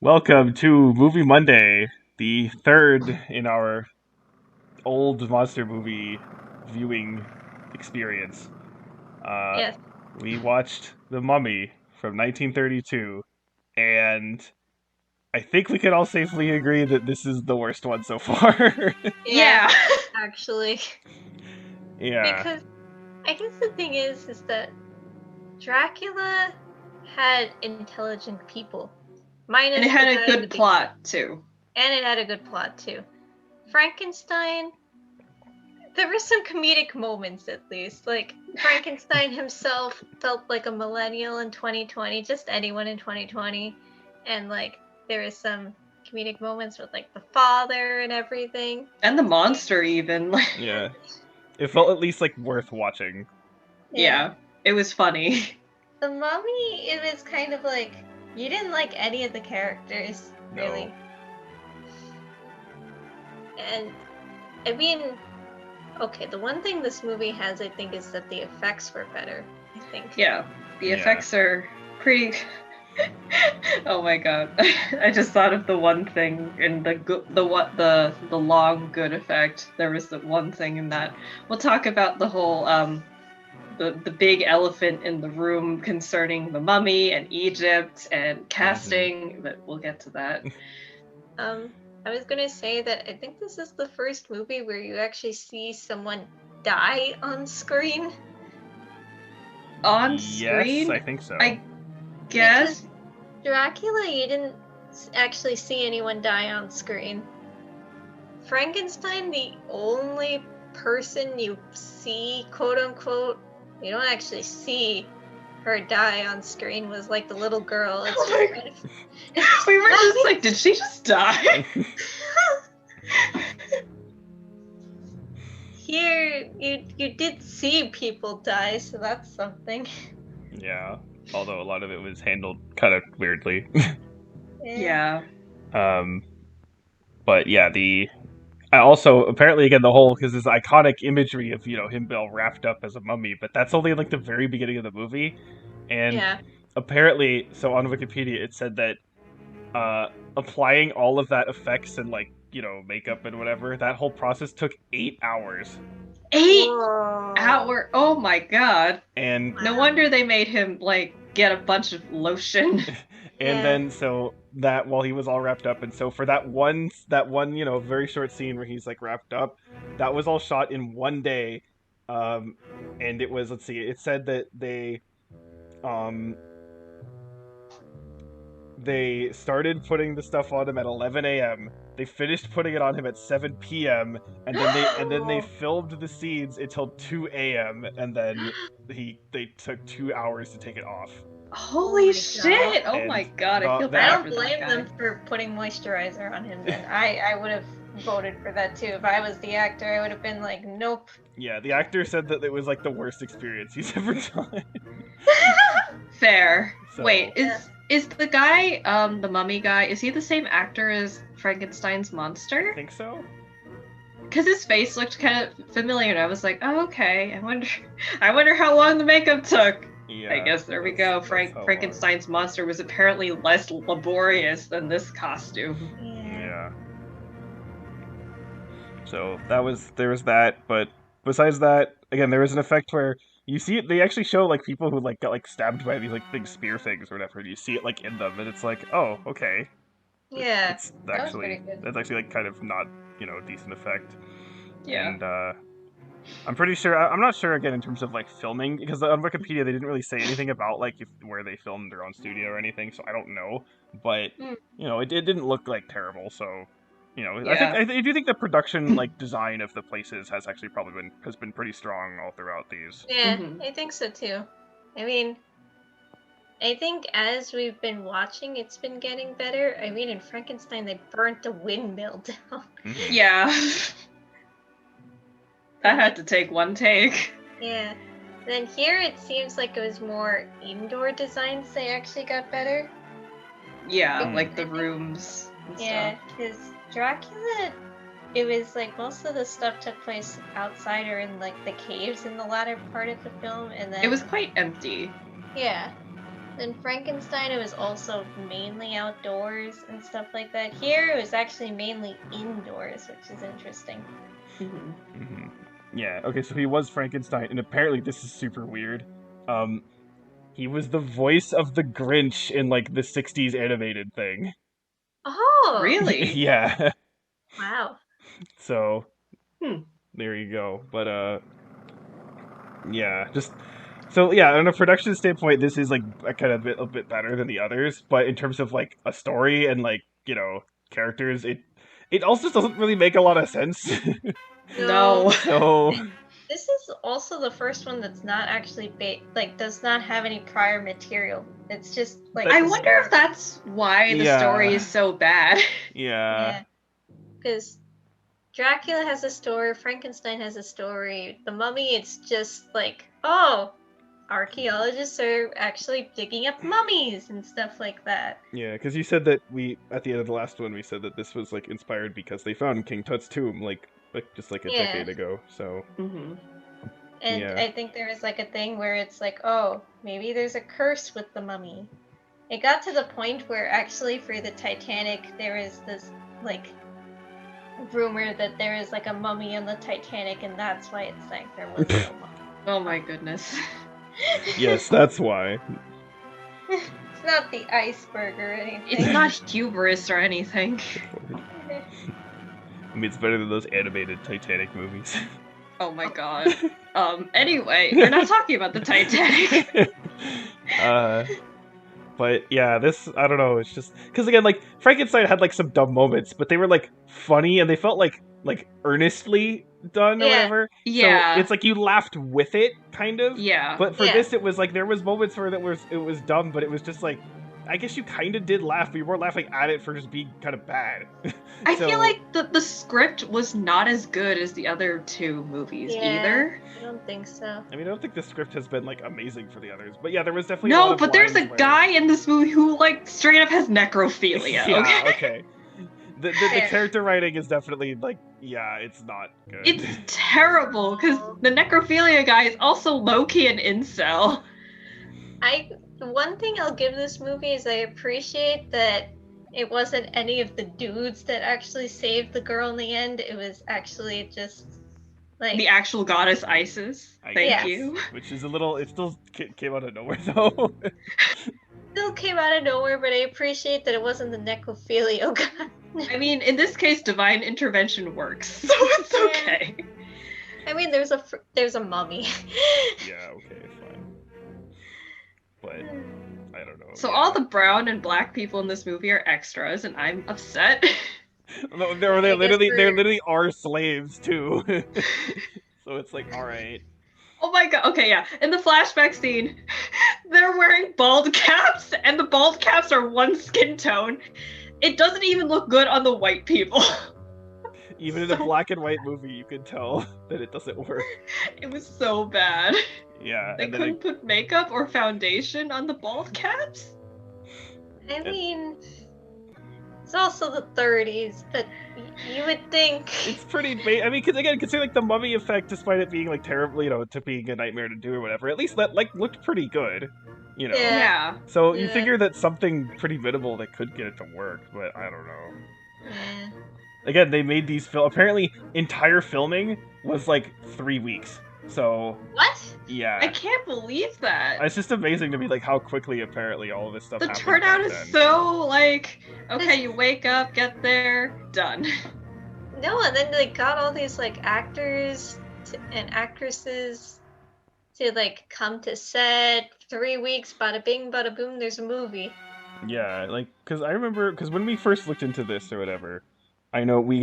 Welcome to Movie Monday, the third in our old monster movie viewing experience. Uh, Yes. we watched The Mummy from 1932, and I think we can all safely agree that this is the worst one so far. Yeah, Yeah. actually. Yeah. Because I guess the thing is that Dracula had intelligent people. And it Minus the had a guy in the good beginning. plot, too. And it had a good plot too. Frankenstein, there were some comedic moments at least. Like, Frankenstein himself felt like a millennial in 2020, just anyone in 2020. And, like, there was some comedic moments with, like, the father and everything. And the monster, even. Yeah. It felt at least like worth watching. Yeah. It was funny. The Mummy, it was kind of like you didn't like any of the characters, No. really. And I mean, okay, the one thing this movie has, I think, is that the effects were better. I think. Yeah. The Yeah. effects are pretty. Oh my god. I just thought of the one thing in the long good effect. There was the one thing in that. We'll talk about the whole the big elephant in the room concerning the mummy and Egypt and casting, but we'll get to that. I was gonna say that I think this is the first movie where you actually see someone die on screen. On Yes, I screen, think so. I guess. Dracula, you didn't actually see anyone die on screen. Frankenstein, the only person you see, quote unquote, you don't actually see her die on screen, was like the little girl. It's Oh my just kind of, We were just like, did she just die? here you did see people die, so that's something. Yeah. Although a lot of it was handled kind of weirdly. Yeah. um, but yeah, I also apparently again the whole because this iconic imagery of him all wrapped up as a mummy, but that's only like the very beginning of the movie, and Yeah. apparently so on Wikipedia it said that uh, applying all of that effects and like makeup and whatever that whole process took 8 hours, 8 hour. Oh my god. and No wonder they made him like get a bunch of lotion. and Yeah. then so that while he was all wrapped up, and so for that one very short scene where he's like wrapped up, that was all shot in one day. um and it was, let's see, it said that um they started putting the stuff on him at 11 a.m. They finished putting it on him at 7 p.m. and then they filmed the scenes until 2 a.m. and then they took 2 hours to take it off. Holy my shit! God. Oh my And god, I feel the I bad don't for act that blame guy. them for putting moisturizer on him then. I would have voted for that too. If I was the actor, I would have been like, nope. Yeah, the actor said that it was like the worst experience he's ever done. Fair. So Wait, is the guy, the mummy guy, is he the same actor as Frankenstein's I monster? think so. Because his face looked kind of familiar, and I was like, oh, okay. I wonder how long the makeup took. Yeah, I guess there we that's- go. that's how long. Frankenstein's monster was apparently less laborious than this costume. Yeah. So there was that, but besides that, again, there was an effect where you see it. They actually show like people who like got like stabbed by these like big spear things or whatever. And you see it like in them, and it's like, oh, okay, Yeah, it's that was pretty good. that's actually like kind of not decent effect. Yeah. And I'm pretty sure I'm not sure again in terms of like filming, because on Wikipedia they didn't really say anything about like where they filmed their own studio or anything, so I don't know. But Mm. it didn't look like terrible, so Yeah. I do think the production like design of the places has actually probably been pretty strong all throughout these. Yeah, Mhm. I think so too. I mean, I think as we've been watching, it's been getting better. I mean, in Frankenstein, they burnt the windmill down. Mhm. Yeah. That had to take one take. Yeah. Then here it seems like it was more indoor designs. They actually got better. Yeah, Mm. like the rooms and Yeah, stuff. because Dracula, it was like most of the stuff took place outside or in like the caves in the latter part of the film, and then It was quite empty. yeah, In Frankenstein, it was also mainly outdoors and stuff like that. Here, it was actually mainly indoors, which is interesting. Yeah, okay, so he was Frankenstein, and apparently this is super weird. He was the voice of the Grinch in, like, the 60s animated thing. Oh! Really? Yeah, Wow. so, Hmm. there you go. But, yeah, just... So, yeah, on a production standpoint, this is, like, a bit better than the others, but in terms of, like, a story and, like, characters, it also doesn't really make a lot of sense. No. So... This is also the first one that's not actually does not have any prior material. It's just like I the wonder story. if that's why the story is so bad. Yeah. Yeah, because Dracula has a story, Frankenstein has a story. The Mummy, it's just like, oh, archaeologists are actually digging up mummies and stuff like that. Yeah, because you said that at the end of the last one, we said that this was, like, inspired because they found King Tut's tomb, like just like a Yeah. decade ago, so... Mm-hmm. And Yeah. I think there was like a thing where it's like, oh, maybe there's a curse with the mummy. It got to the point where actually for the Titanic, there is this like rumor that there is like a mummy on the Titanic, and that's why it sank. There was no mummy. Oh my goodness. Yes, that's why. It's not the iceberg or anything. It's not hubris or anything. I mean, it's better than those animated Titanic movies. Oh my god. Anyway, we're not talking about the Titanic. But yeah, this, I don't know, it's just... Because again, like, Frankenstein had, like, some dumb moments, but they were, like, funny, and they felt, like earnestly done or Yeah. whatever. Yeah. So it's like you laughed with it, kind of. Yeah. But for Yeah. this, it was, like, there was moments where it was dumb, but it was just, like... I guess you kind of did laugh, but you weren't laughing at it for just being kind of bad. I So- feel like the script was not as good as the other two movies Yeah. either. I don't think so. I mean, I don't think the script has been, like, amazing for the others. But yeah, there was definitely a lot No, of but there's a lines where... guy in this movie who like straight up has necrophilia. Yeah, Okay. okay. The Fair. character writing is definitely, like, yeah, it's not good. It's terrible because the necrophilia guy is also low-key an incel. One thing I'll give this movie is I appreciate that it wasn't any of the dudes that actually saved the girl in the end. It was actually just like The actual goddess Isis. I Thank guess. you. Which is a little... It still came out of nowhere, though. still came out of nowhere, but I appreciate that it wasn't the necrophilia guy. I mean, in this case, divine intervention works, so it's Yeah. okay. I mean, there's a mummy. Yeah, okay, fine. But, I don't know. So yeah. all the brown and black people in this movie are extras, and I'm upset. No, they I guess literally are slaves, too. So it's like, alright. Oh my god, okay, yeah. In the flashback scene, they're wearing bald caps, and the bald caps are one skin tone. It doesn't even look good on the white people. Even in a black and white movie, you can tell that it doesn't work. It was so bad. Yeah, They and then couldn't put makeup or foundation on the bald caps? I mean, it's also the 30s, but you would think. it's pretty... I mean, because again, considering, like, the mummy effect, despite it being, like, terrible, to being a nightmare to do or whatever, at least that, like, looked pretty good. Yeah. Yeah. So you Yeah. figure that something pretty minimal that could get it to work, but I don't know. Yeah. Again, they made these apparently entire filming was like 3 weeks. So What? yeah, I can't believe that. it's just amazing to me, like, how quickly apparently all of this stuff. The happened turnout back is then. so like, okay, you wake up, get there, done. No, and then they got all these like actors and actresses to like come to set. 3 weeks, bada bing, bada boom. There's a movie. Yeah, like, because I remember, because when we first looked into this or whatever, I know we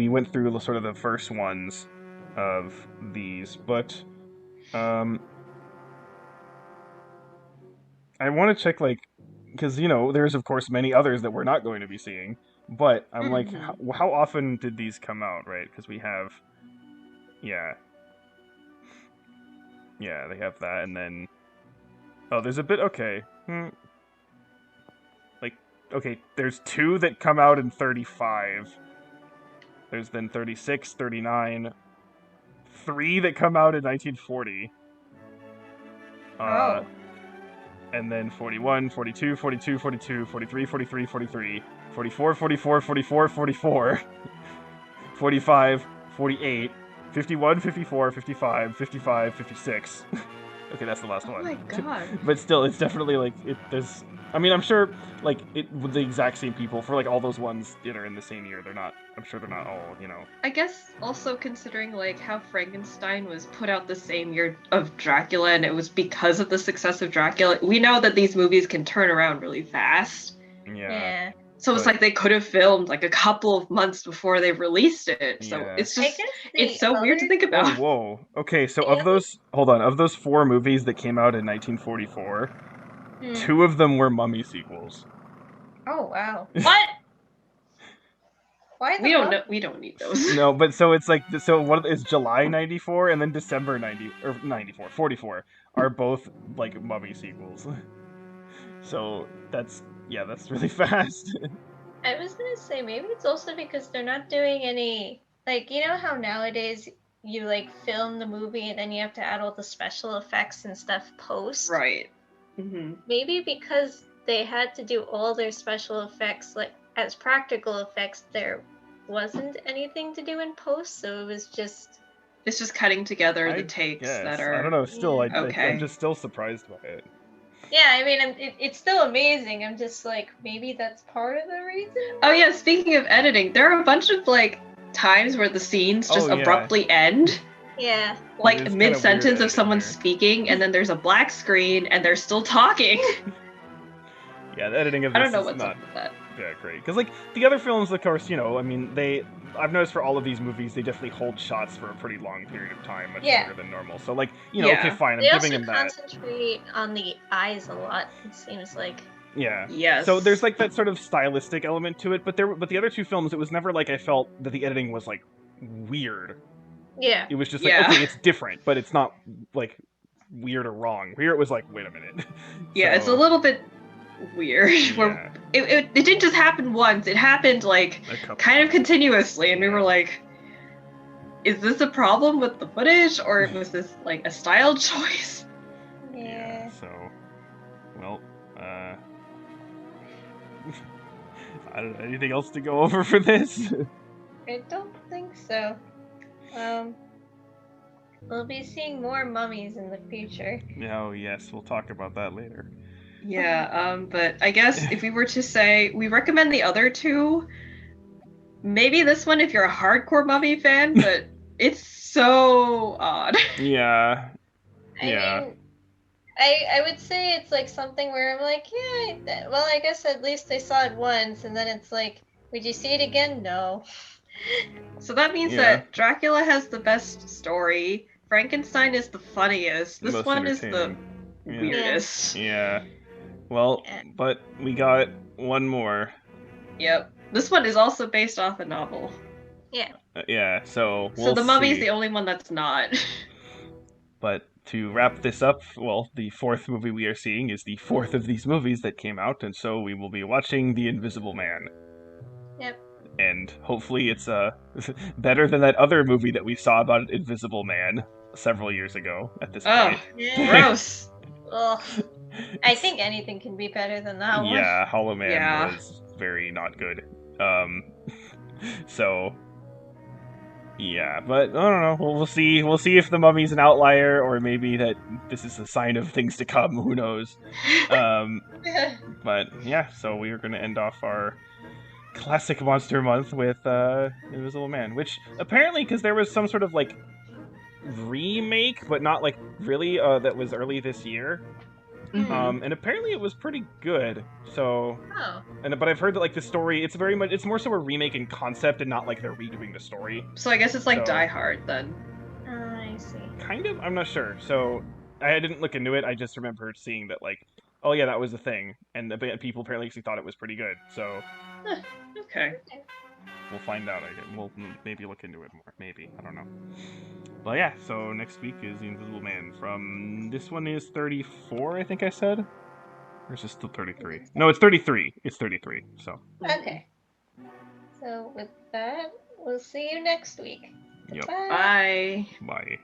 went through sort of the first ones of these, but I want to check, like, because there's of course many others that we're not going to be seeing, but I'm like, how often did these come out, right? Because we have, yeah, they have that, and then there's a bit, okay. Like, okay, there's 2 that come out in 35. There's then 36, 39, 3 that come out in 1940. Oh. and then 41, 42, 42, 42, 43, 43, 43, 44, 44, 44, 44, 45, 48, 51, 54, 55, 55, 56. Okay, that's the last one. Oh my god. But still, it's definitely like there's. I mean, I'm sure like it with the exact same people for like all those ones that are in the same year. They're not. I'm sure they're not all. I guess also considering like how Frankenstein was put out the same year of Dracula, and it was because of the success of Dracula. We know that these movies can turn around really fast. Yeah. So it's like they could have filmed like a couple of months before they released it. So Yeah. it's I just guess it's so weird to think Oh, about. whoa. Okay, so Yeah. of those 4 movies that came out in 1944, 2 of them were Mummy sequels. Oh wow. What? Why the fuck? We don't need those. No, but so it's like one is July 94 and then December 94, 44 are both like Mummy sequels. So that's really fast. I was gonna say maybe it's also because they're not doing any like you know how nowadays you like film the movie and then you have to add all the special effects and stuff post. Right. Mm-hmm. Maybe because they had to do all their special effects like as practical effects, there wasn't anything to do in post, so it was just. It's just cutting together the I takes guess. that are. I don't know. Still, Okay. I'm just still surprised by it. Yeah, I mean, it's still amazing. I'm just like, maybe that's part of the reason. Oh yeah, speaking of editing, there are a bunch of like times where the scenes just Oh, yeah. abruptly end. Yeah. Like There's kinda mid-sentence weird of editing someone there. speaking, and then there's a black screen, and they're still talking. Yeah, the editing of I this don't know is what's not up with that. great. Because like the other films, of course, I mean, I've noticed for all of these movies, they definitely hold shots for a pretty long period of time, much Yeah. longer than normal. So like, Yeah. okay, fine, I'm They giving also him that. concentrate on the eyes a lot. It seems like. Yeah. Yes. So there's like that sort of stylistic element to it, but the other 2 films, it was never like I felt that the editing was like weird. Yeah. It was just like, Yeah. okay, it's different, but it's not like weird or wrong. Here it was like, wait a minute. Yeah, it's a So, little bit weird. yeah, Where it didn't just happen once. It happened like a couple kind of times. continuously, and we Yeah. were like, is this a problem with the footage, or was this like a style choice? Yeah. So, well, I don't know. Anything else to go over for this? I don't think so. We'll be seeing more mummies in the future. Oh yes, we'll talk about that later. Yeah, but I guess if we were to say we recommend the other 2, maybe this one if you're a hardcore Mummy fan, but it's so odd. Yeah. I Yeah. mean, I would say it's like something where I'm like, yeah, well, I guess at least I saw it once, and then it's like, would you see it again? No. So that means Yeah. that Dracula has the best story, Frankenstein is the funniest, this Most one is the entertaining. Yeah. weirdest. Yeah. Well, Yeah. but we got one more. Yep. This one is also based off a novel. Yeah. So we'll So the Mummy's see. the only one that's not. But to wrap this up, well, the 4th movie we are seeing is the 4th of these movies that came out, and so we will be watching The Invisible Man. Yep. And hopefully it's better than that other movie that we saw about Invisible Man several years ago at this Oh, point. Yeah. gross. Ugh. I think anything can be better than that one. Yeah, Hollow Man Yeah. was very not good. So yeah, but I don't know. We'll see. We'll see if the Mummy's an outlier, or maybe that this is a sign of things to come. Who knows? But yeah, so we are going to end off our classic monster month with Invisible Man, which apparently, because there was some sort of like remake, but not like really, that was early this year. Mhm. And apparently it was pretty good. So, Oh. but I've heard that like the story, it's more so a remake in concept and not like they're redoing the story. So I guess it's like So- Die Hard then. I see. Kind of, I'm not sure. So I didn't look into it. I just remembered seeing that like, oh yeah, that was a thing, and people apparently actually thought it was pretty good. So Okay. we'll find out. We'll maybe look into it more. Maybe, I don't know. Well, yeah. So next week is The Invisible Man. From this one is 34, I think I said. Or is it still 33? No, it's 33. It's 33. So Okay. So with that, we'll see you next week. Yep. Bye. Bye. bye.